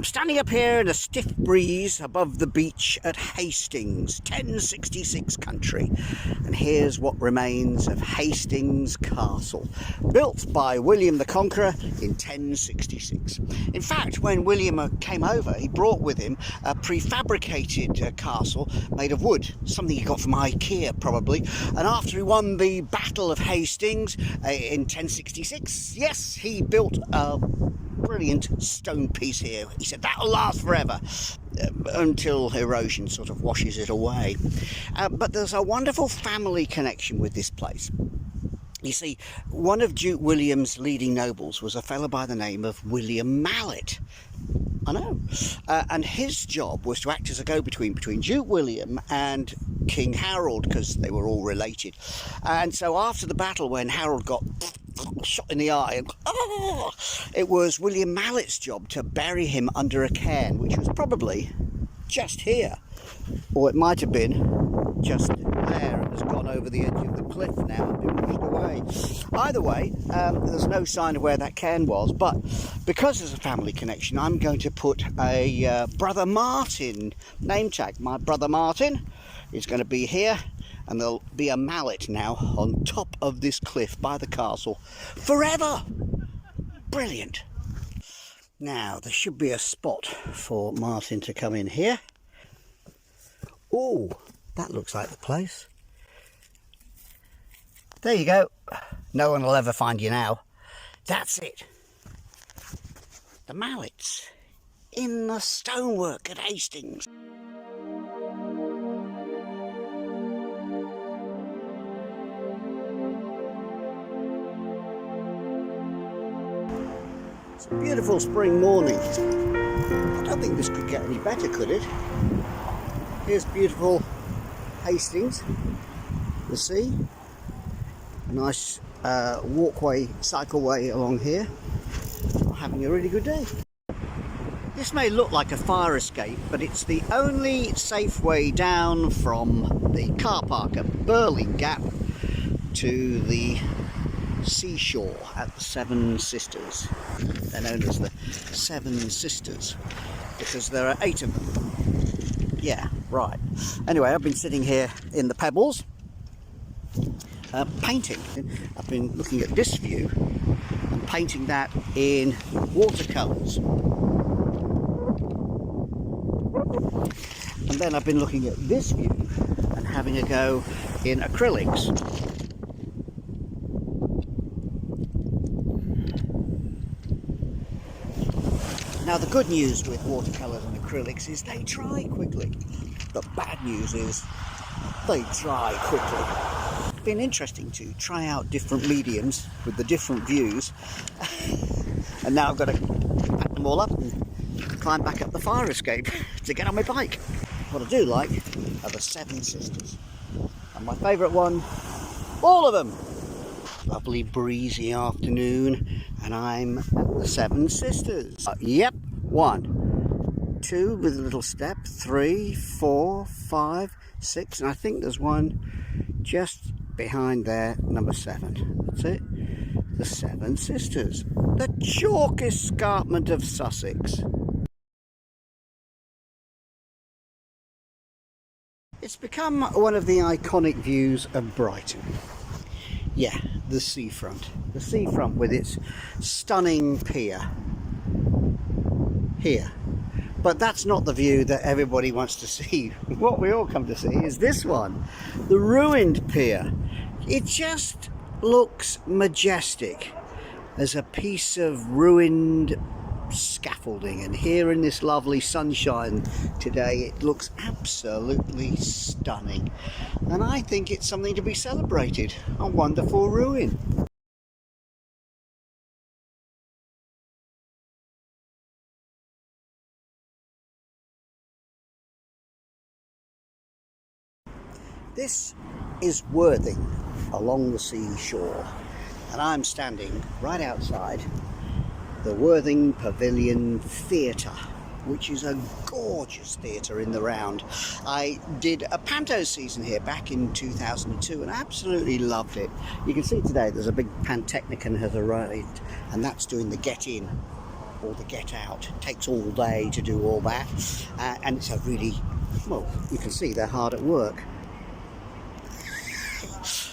I'm standing up here in a stiff breeze above the beach at Hastings, 1066 country, and here's what remains of Hastings Castle, built by William the Conqueror in 1066. In fact, when William came over, he brought with him a prefabricated castle made of wood, something he got from IKEA probably, and after he won the Battle of Hastings in 1066, yes, he built a brilliant stone piece here. He said that'll last forever until erosion sort of washes it away. But there's a wonderful family connection with this place. You see, one of Duke William's leading nobles was a fellow by the name of William Mallett. I know. And his job was to act as a go-between between Duke William and King Harold, because they were all related. And so after the battle, when Harold got shot in the eye, it was William Mallett's job to bury him under a cairn, which was probably just here, or it might have been just there and has gone over the edge of the cliff now and been washed away. Either way, there's no sign of where that cairn was, but because there's a family connection, I'm going to put a Brother Martin name tag. My Brother Martin is going to be here, and there'll be a mallet now on top of this cliff by the castle forever. Brilliant. Now, there should be a spot for Martin to come in here. Oh, that looks like the place. There you go. No one will ever find you now. That's it. The mallets in the stonework at Hastings. It's a beautiful spring morning. I don't think this could get any better, could it? Here's beautiful Hastings, the sea, a nice walkway, cycleway along here. I'm having a really good day. This may look like a fire escape, but it's the only safe way down from the car park at Birling Gap to the seashore at the Seven Sisters. They're known as the Seven Sisters because there are 8 of them. Yeah, right. Anyway, I've been sitting here in the pebbles painting. I've been looking at this view and painting that in watercolours. And then I've been looking at this view and having a go in acrylics. Now, the good news with watercolours and acrylics is they dry quickly. The bad news is they dry quickly. It's been interesting to try out different mediums with the different views. And now I've got to pack them all up and climb back up the fire escape to get on my bike. What I do like are the Seven Sisters. And my favourite one, all of them. Lovely breezy afternoon, and I'm at the Seven Sisters. Yep, 1, 2 with a little step, 3, 4, 5, 6, and I think there's one just behind there, number 7. That's it. The Seven Sisters, the chalk escarpment of Sussex. It's become one of the iconic views of Brighton. Yeah, the seafront. The seafront with its stunning pier. Here. But that's not the view that everybody wants to see. What we all come to see is this one. The ruined pier. It just looks majestic as a piece of ruined scaffolding, and here in this lovely sunshine today it looks absolutely stunning, and I think it's something to be celebrated. A wonderful ruin. This is Worthing along the seashore, and I'm standing right outside the Worthing Pavilion Theatre, which is a gorgeous theatre in the round. I did a panto season here back in 2002 and absolutely loved it. You can see today there's a big Pantechnicon has arrived, and that's doing the get in. or the get out. It takes all day to do all that, and it's a really, well, you can see they're hard at work.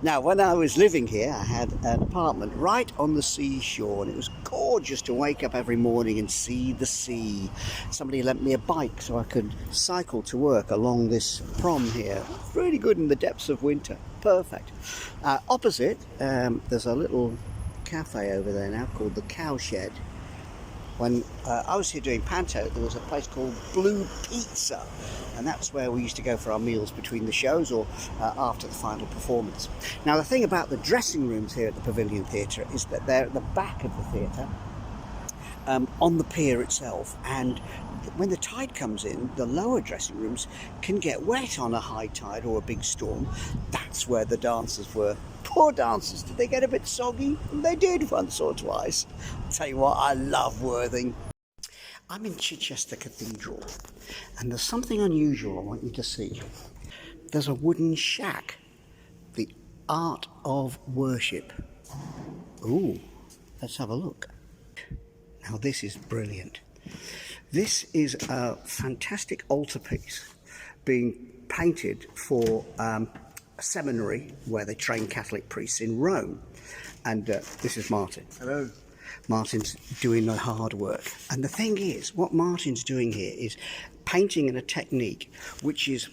Now, when I was living here, I had an apartment right on the seashore, and it was gorgeous to wake up every morning and see the sea. Somebody lent me a bike so I could cycle to work along this prom here. Really good in the depths of winter. Perfect. Opposite, there's a little cafe over there now called the Cowshed. When I was here doing panto, there was a place called Blue Pizza, and that's where we used to go for our meals between the shows or after the final performance. Now, the thing about the dressing rooms here at the Pavilion Theatre is that they're at the back of the theatre, on the pier itself, and when the tide comes in, the lower dressing rooms can get wet on a high tide or a big storm. That's where the dancers were. Poor dancers, did they get a bit soggy? They did once or twice. I'll tell you what, I love Worthing. I'm in Chichester Cathedral, and there's something unusual I want you to see. There's a wooden shack, the art of worship. Ooh, let's have a look. Now this is brilliant. This is a fantastic altarpiece being painted for a seminary where they train Catholic priests in Rome. And this is Martin. Hello. Martin's doing the hard work. And the thing is, what Martin's doing here is painting in a technique which is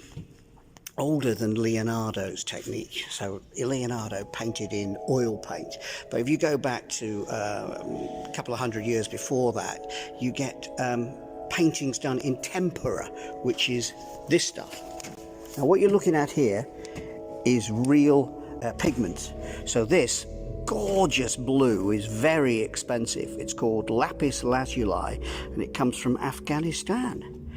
older than Leonardo's technique. So Leonardo painted in oil paint, but if you go back to a couple of hundred years before that, you get paintings done in tempera, which is this stuff. Now what you're looking at here is real pigments. So this gorgeous blue is very expensive. It's called lapis lazuli, and it comes from Afghanistan.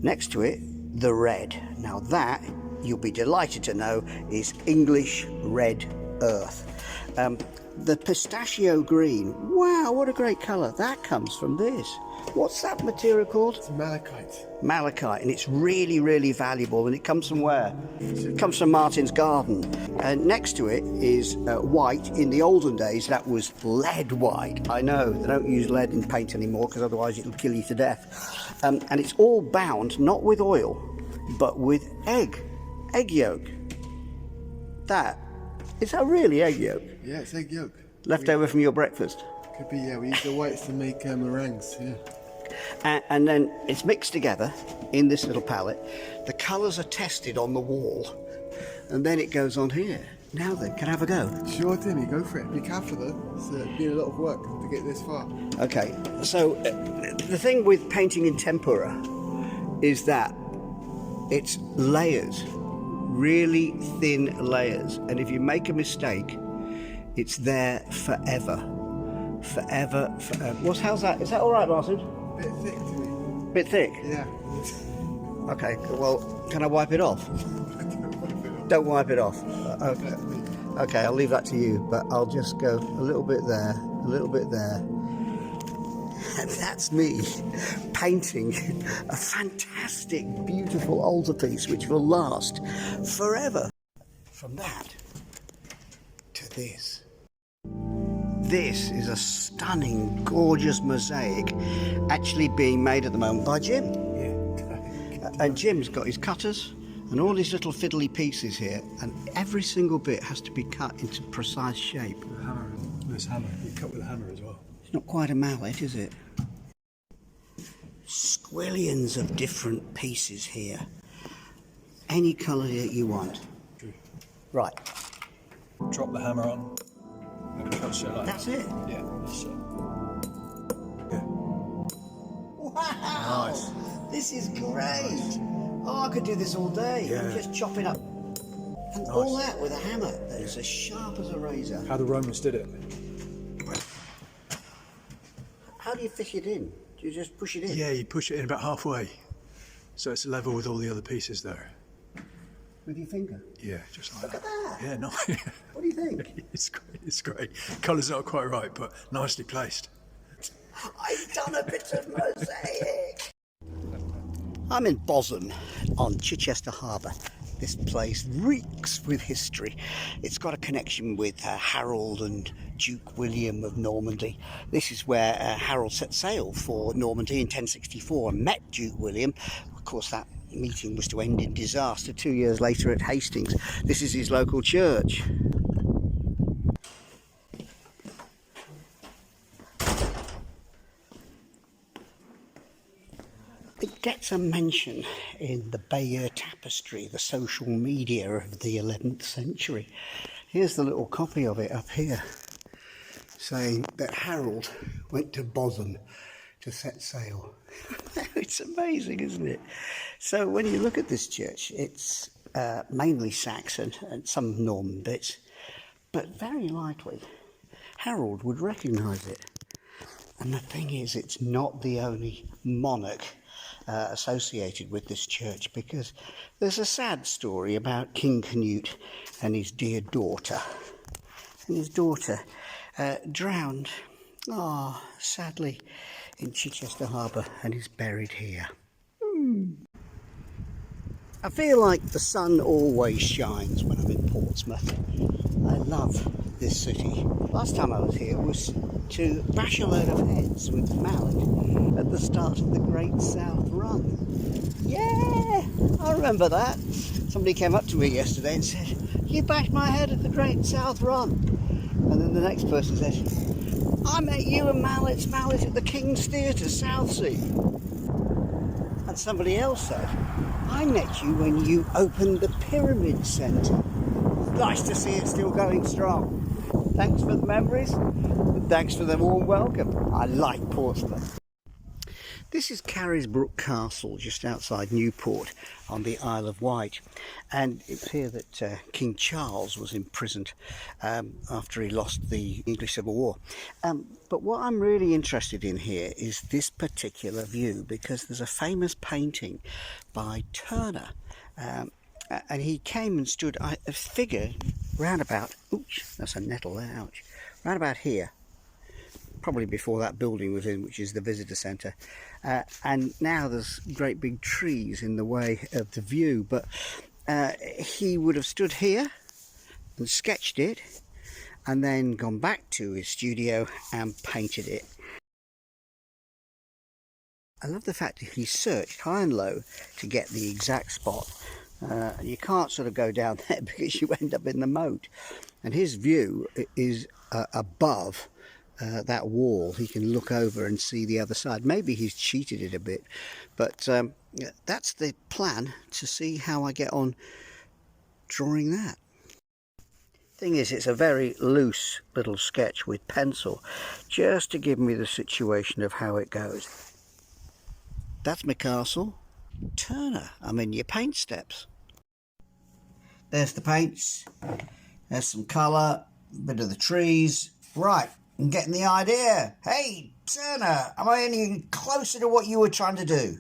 Next to it, the red. Now that, you'll be delighted to know, is English red earth. The pistachio green, wow, what a great colour. That comes from this. What's that material called? It's malachite. Malachite, and it's really, really valuable. And it comes from where? It comes from Martin's garden. And next to it is white. In the olden days, that was lead white. I know, they don't use lead in paint anymore because otherwise it'll kill you to death. And it's all bound, not with oil, but with egg yolk. Is that really egg yolk? Yeah, it's egg yolk. Left over from your breakfast? Could be, yeah. We use the whites to make meringues, yeah. And then it's mixed together in this little palette. The colours are tested on the wall, and then it goes on here. Now then, can I have a go? Sure, Timmy, go for it. Be careful though. It's been a lot of work to get this far. Okay, so the thing with painting in tempera is that it's layers, really thin layers, and if you make a mistake, it's there forever. Forever. How's that? Is that all right, Martin? Bit thick to me. Bit thick? Yeah. Okay, well, can I wipe it off? Don't wipe it off. Okay, I'll leave that to you, but I'll just go a little bit there, a little bit there. And that's me painting a fantastic, beautiful altarpiece which will last forever. From that to this. This is a stunning, gorgeous mosaic actually being made at the moment by Jim. Yeah. And Jim's got his cutters and all these little fiddly pieces here, and every single bit has to be cut into precise shape. With a hammer. This hammer. You cut with a hammer as well. It's not quite a mallet, is it? Squillions of different pieces here. Any colour that you want. Right. Drop the hammer on. That's it? Yeah, that's it. Wow! Nice. This is great! Oh, I could do this all day. Yeah. Just chopping up. And all that with a hammer that is as sharp as a razor. How the Romans did it. How do you fish it in? Do you just push it in? Yeah, you push it in about halfway, so it's level with all the other pieces there. With your finger? Yeah, just like Look at that! Yeah, no. What do you think? It's great. It's great. Colours not quite right, but nicely placed. I've done a bit of mosaic! I'm in Bosham on Chichester Harbour, This place reeks with history. It's got a connection with Harold and Duke William of Normandy. This is where Harold set sail for Normandy in 1064 and met Duke William. Of course, that meeting was to end in disaster 2 years later at Hastings. This is his local church. It gets a mention in the Bayeux Tapestry, the social media of the 11th century. Here's the little copy of it up here, saying that Harold went to Bosham to set sail. It's amazing, isn't it? So when you look at this church, it's mainly Saxon and some Norman bits, but very likely Harold would recognise it. And the thing is, it's not the only monarch associated with this church, because there's a sad story about King Cnut and his dear daughter. And his daughter drowned, sadly, in Chichester Harbour, and is buried here. I feel like the sun always shines when I'm in Portsmouth. I love this city. Last time I was here was to bash a load of heads with Mallett at the start of the Great South Run. Yeah, I remember that. Somebody came up to me yesterday and said, "You bashed my head at the Great South Run." And then the next person said, "I met you and Mallett at the King's Theatre, Southsea." And somebody else said, "I met you when you opened the Pyramid Centre." Nice to see it still going strong. Thanks for the memories, and thanks for the warm welcome. I like Portsmouth. This is Carisbrooke Castle, just outside Newport on the Isle of Wight. And it's here that King Charles was imprisoned after he lost the English Civil War. But what I'm really interested in here is this particular view, because there's a famous painting by Turner. And he came and stood, I figure, round about, oops, that's a nettle there, ouch, round about here, probably before that building was in, which is the visitor centre. And now there's great big trees in the way of the view, but he would have stood here and sketched it, and then gone back to his studio and painted it. I love the fact that he searched high and low to get the exact spot. You can't sort of go down there because you end up in the moat, and his view is above that wall. He can look over and see the other side. Maybe he's cheated it a bit, but that's the plan, to see how I get on drawing that. Thing is, it's a very loose little sketch with pencil, just to give me the situation of how it goes. That's my castle. Turner, I'm in your paint steps. There's the paints, there's some colour, a bit of the trees. Right, I'm getting the idea. Hey, Turner, am I any closer to what you were trying to do?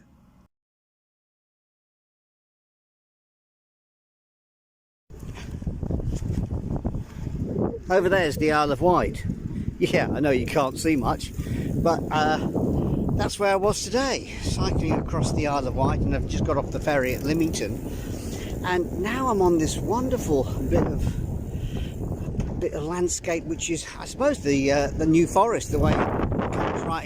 Over there's the Isle of Wight. Yeah, I know you can't see much, but that's where I was today, cycling across the Isle of Wight, and I've just got off the ferry at Lymington, and now I'm on this wonderful bit of landscape, which is, I suppose, the New Forest, the way it comes right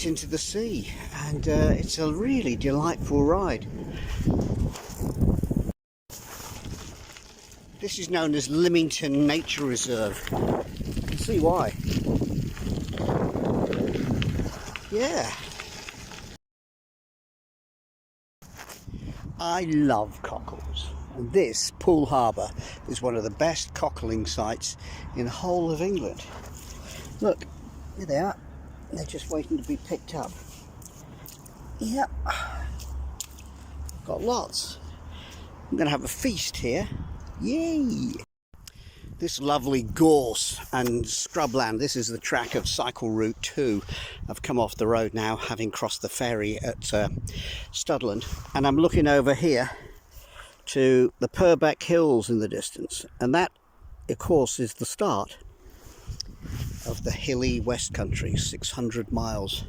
into the sea, and it's a really delightful ride. This is known as Lymington Nature Reserve. You can see why. Yeah. I love cockles, and this Poole Harbour is one of the best cockling sites in the whole of England. Look, here they are. They're just waiting to be picked up. Yep. Got lots. I'm going to have a feast here. Yay! This lovely gorse and scrubland, this is the track of Cycle Route 2. I've come off the road now, having crossed the ferry at Studland, and I'm looking over here to the Purbeck Hills in the distance, and that, of course, is the start of the hilly West Country, 600 miles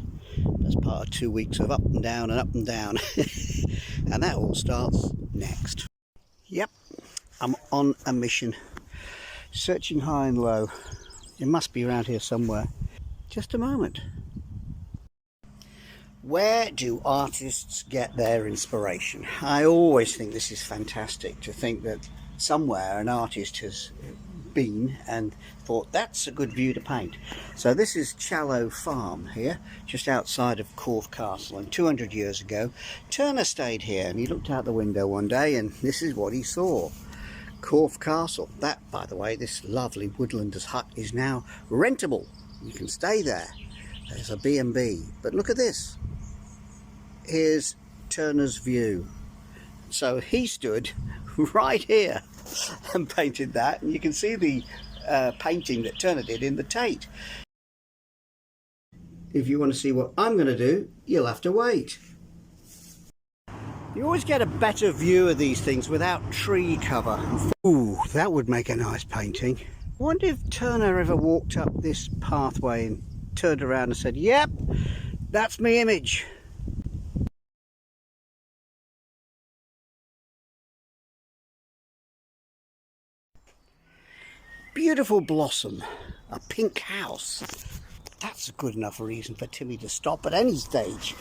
as part of 2 weeks of up and down and up and down. And that all starts next. Yep, I'm on a mission. Searching high and low. It must be around here somewhere. Just a moment. Where do artists get their inspiration? I always think this is fantastic, to think that somewhere an artist has been and thought that's a good view to paint. So this is Challow Farm here, just outside of Corfe Castle, and 200 years ago Turner stayed here, and he looked out the window one day and this is what he saw. Corfe Castle. That, by the way, this lovely woodlander's hut is now rentable. You can stay there. There's a B&B. But look at this. Here's Turner's view. So he stood right here and painted that, and you can see the painting that Turner did in the Tate. If you want to see what I'm going to do, you'll have to wait. You always get a better view of these things without tree cover. Ooh, that would make a nice painting. I wonder if Turner ever walked up this pathway and turned around and said, yep, that's my image. Beautiful blossom, a pink house. That's a good enough reason for Timmy to stop at any stage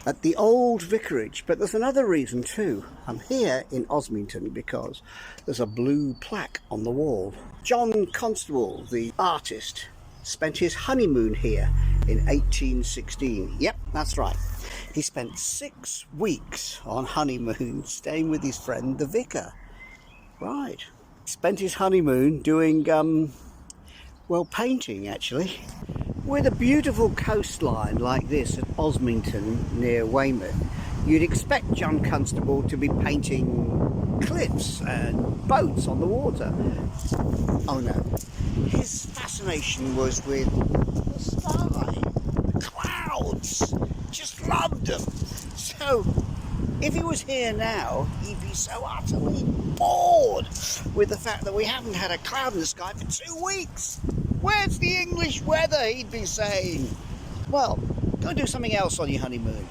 at the old vicarage. But there's another reason too. I'm here in Osmington because there's a blue plaque on the wall. John Constable, the artist, spent his honeymoon here in 1816. Yep, that's right. He spent 6 weeks on honeymoon staying with his friend the vicar. Right. Spent his honeymoon doing, well, painting actually. With a beautiful coastline like this at Osmington near Weymouth, you'd expect John Constable to be painting cliffs and boats on the water. Oh no, his fascination was with the sky, the clouds, just loved them. So if he was here now, he'd be so utterly bored with the fact that we haven't had a cloud in the sky for 2 weeks. Where's the English weather, he'd be saying. Well, go do something else on your honeymoon.